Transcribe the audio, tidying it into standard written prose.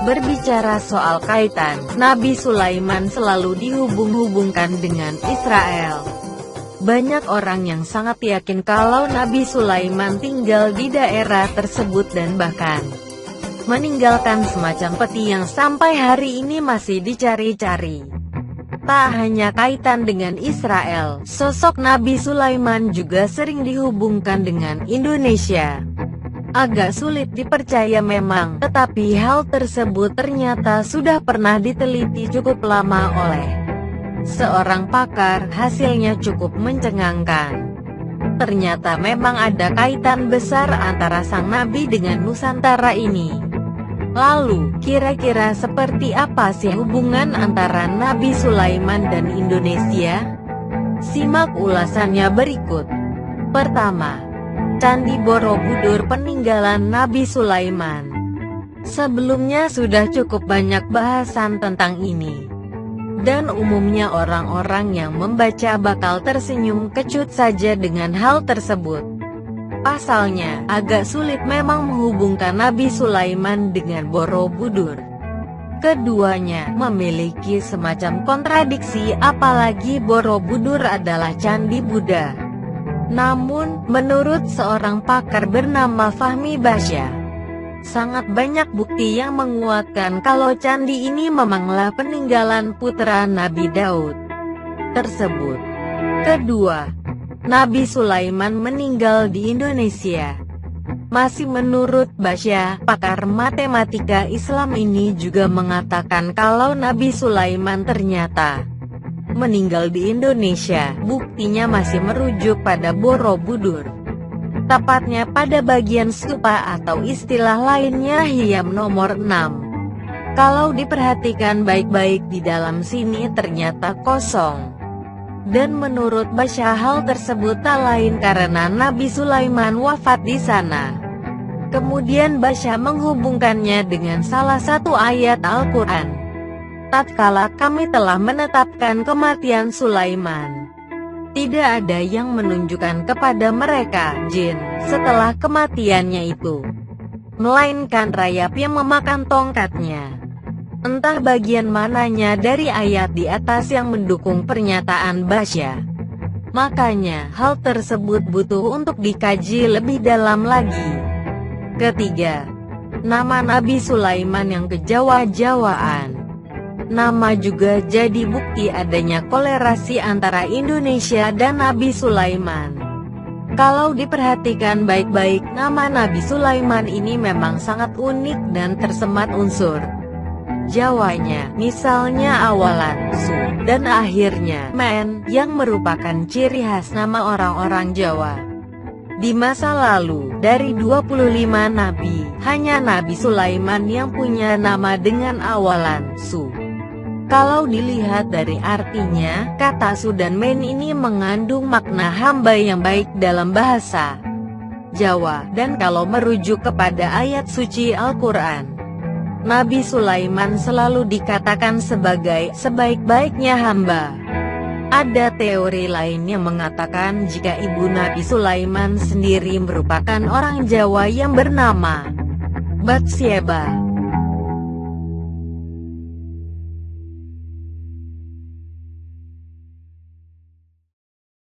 Berbicara soal kaitan, Nabi Sulaiman selalu dihubung-hubungkan dengan Israel. Banyak orang yang sangat yakin kalau Nabi Sulaiman tinggal di daerah tersebut dan bahkan meninggalkan semacam peti yang sampai hari ini masih dicari-cari. Tak hanya kaitan dengan Israel, sosok Nabi Sulaiman juga sering dihubungkan dengan Indonesia. Agak sulit dipercaya memang, tetapi hal tersebut ternyata sudah pernah diteliti cukup lama oleh seorang pakar. Hasilnya cukup mencengangkan. Ternyata memang ada kaitan besar antara sang nabi dengan Nusantara ini. Lalu, kira-kira seperti apa sih hubungan antara Nabi Sulaiman dan Indonesia? Simak ulasannya berikut. Pertama, Candi Borobudur peninggalan Nabi Sulaiman. Sebelumnya sudah cukup banyak bahasan tentang ini. Dan umumnya orang-orang yang membaca bakal tersenyum kecut saja dengan hal tersebut. Pasalnya, agak sulit memang menghubungkan Nabi Sulaiman dengan Borobudur. Keduanya memiliki semacam kontradiksi, apalagi Borobudur adalah candi Buddha. Namun, menurut seorang pakar bernama Fahmi Basya, sangat banyak bukti yang menguatkan kalau candi ini memanglah peninggalan putra Nabi Daud tersebut. Kedua, Nabi Sulaiman meninggal di Indonesia. Masih menurut Basya, pakar matematika Islam ini juga mengatakan kalau Nabi Sulaiman ternyata meninggal di Indonesia. Buktinya masih merujuk pada Borobudur, tepatnya pada bagian stupa atau istilah lainnya Hyam nomor 6. Kalau diperhatikan baik-baik di dalam sini ternyata kosong. Dan menurut Basya hal tersebut tak lain karena Nabi Sulaiman wafat di sana. Kemudian Basya menghubungkannya dengan salah satu ayat Al-Quran. Tatkala kami telah menetapkan kematian Sulaiman, tidak ada yang menunjukkan kepada mereka jin setelah kematiannya itu, melainkan rayap yang memakan tongkatnya. Entah bagian mananya dari ayat di atas yang mendukung pernyataan Basya. Makanya, hal tersebut butuh untuk dikaji lebih dalam lagi. Ketiga, nama Nabi Sulaiman yang kejawa-jawaan. Nama juga jadi bukti adanya kolerasi antara Indonesia dan Nabi Sulaiman. Kalau diperhatikan baik-baik, nama Nabi Sulaiman ini memang sangat unik dan tersemat unsur Jawanya, misalnya awalan su dan akhirnya men, yang merupakan ciri khas nama orang-orang Jawa. Di masa lalu, dari 25 nabi, hanya Nabi Sulaiman yang punya nama dengan awalan su. Kalau dilihat dari artinya, kata su dan men ini mengandung makna hamba yang baik dalam bahasa Jawa. Dan kalau merujuk kepada ayat suci Al-Quran, Nabi Sulaiman selalu dikatakan sebagai sebaik-baiknya hamba. Ada teori lain yang mengatakan jika ibu Nabi Sulaiman sendiri merupakan orang Jawa yang bernama Batsyeba.